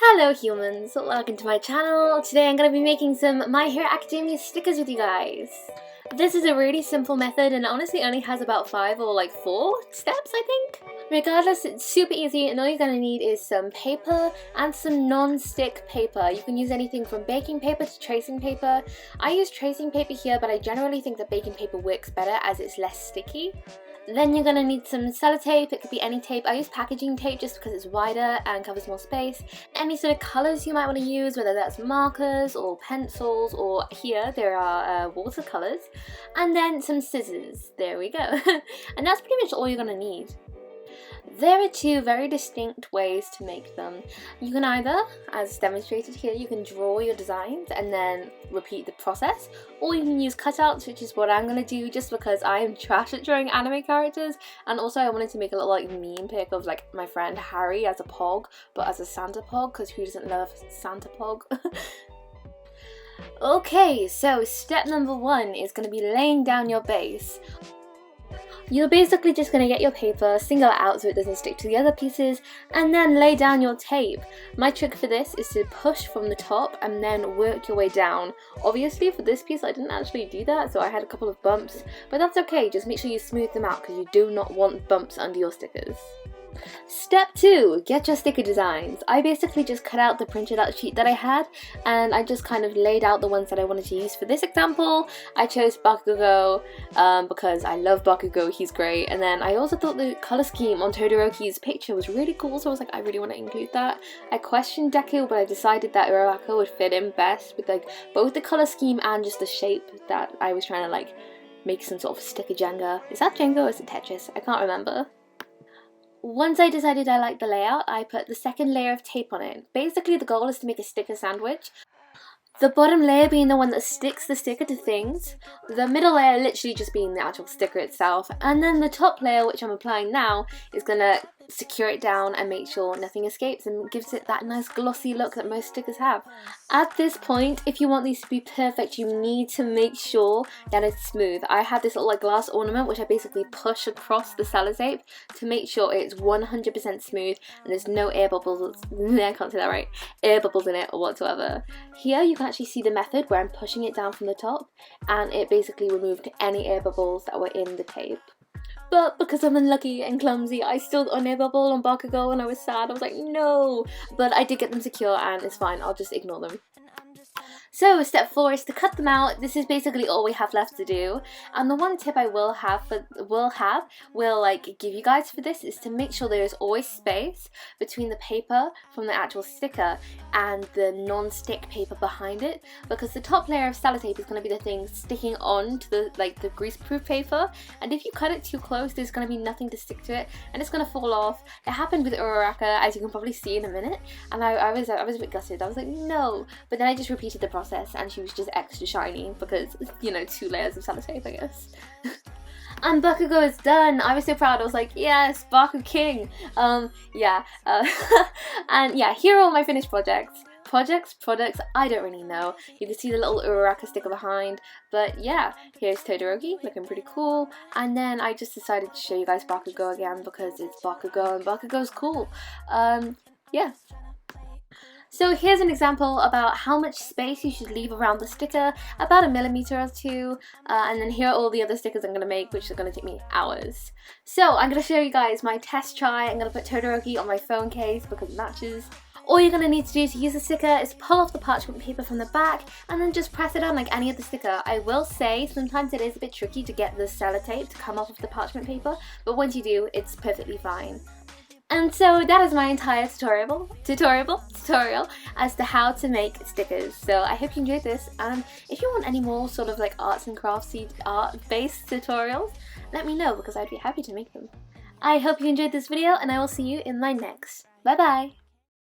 Hello humans, welcome to my channel. Today I'm going to be making some My Hero Academia stickers with you guys. This is a really simple method and it honestly only has about 5 or like 4 steps I think. Regardless, it's super easy and all you're going to need is some paper and some non-stick paper. You can use anything from baking paper to tracing paper. I use tracing paper here, but I generally think that baking paper works better as it's less sticky. Then you're going to need some sellotape. It could be any tape. I use packaging tape just because it's wider and covers more space. Any sort of colours you might want to use, whether that's markers or pencils, or here there are watercolours. And then some scissors. There we go. And that's pretty much all you're going to need. There are 2 very distinct ways to make them. You can either, as demonstrated here, you can draw your designs and then repeat the process, or you can use cutouts, which is what I'm going to do just because I am trash at drawing anime characters, and also I wanted to make a little like meme pic of like my friend Harry as a pog, but as a Santa pog, because who doesn't love Santa pog? Okay, so step number 1 is going to be laying down your base. You're basically just going to get your paper, single it out so it doesn't stick to the other pieces, and then lay down your tape. My trick for this is to push from the top and then work your way down. Obviously for this piece I didn't actually do that, so I had a couple of bumps, but that's okay, just make sure you smooth them out because you do not want bumps under your stickers. Step 2, get your sticker designs. I basically just cut out the printed out sheet that I had and I just kind of laid out the ones that I wanted to use. For this example, I chose Bakugo because I love Bakugo, he's great. And then I also thought the colour scheme on Todoroki's picture was really cool, so I was like, I really want to include that. I questioned Deku, but I decided that Uraraka would fit in best with like both the colour scheme and just the shape that I was trying to like make some sort of sticker Jenga. Is that Jenga or is it Tetris? I can't remember. Once I decided I liked the layout, I put the second layer of tape on it. Basically the goal is to make a sticker sandwich. The bottom layer being the one that sticks the sticker to things, the middle layer literally just being the actual sticker itself, and then the top layer, which I'm applying now, is going to secure it down and make sure nothing escapes and gives it that nice glossy look that most stickers have. At this point, if you want these to be perfect, you need to make sure that it's smooth. I have this little like glass ornament which I basically push across the sellotape to make sure it's 100% smooth and there's no air bubbles, I can't say that right, air bubbles in it or whatsoever. Here you can actually see the method where I'm pushing it down from the top and it basically removed any air bubbles that were in the tape. But because I'm unlucky and clumsy, I still got an air bubble on Bakugo and I was sad. I was like, no! But I did get them secure and it's fine, I'll just ignore them. So step 4 is to cut them out. This is basically all we have left to do. And the one tip I will give you guys for this is to make sure there is always space between the paper from the actual sticker and the non-stick paper behind it, because the top layer of sellotape is going to be the thing sticking on to the grease-proof paper, and if you cut it too close there's going to be nothing to stick to it and it's going to fall off. It happened with Uraraka, as you can probably see in a minute, and I was a bit gutted. I was like, no, but then I just repeated the process and she was just extra shiny because, you know, 2 layers of sellotape, I guess. And Bakugo is done. I was so proud. I was like, yes, Baku King. And yeah, here are all my finished projects. Products, I don't really know. You can see the little Uraraka sticker behind, but yeah, here's Todoroki looking pretty cool, and then I just decided to show you guys Bakugo again because it's Bakugo and Bakugo's cool. Yeah. So here's an example about how much space you should leave around the sticker, about 1 millimeter or 2, and then here are all the other stickers I'm going to make, which are going to take me hours. So I'm going to show you guys my test try. I'm going to put Todoroki on my phone case because it matches. All you're going to need to do to use the sticker is pull off the parchment paper from the back and then just press it on like any other sticker. I will say sometimes it is a bit tricky to get the sellotape to come off of the parchment paper, but once you do, it's perfectly fine. And so that is my entire tutorial as to how to make stickers. So I hope you enjoyed this, and if you want any more sort of like arts and craftsy art-based tutorials, let me know because I'd be happy to make them. I hope you enjoyed this video and I will see you in my next. Bye bye!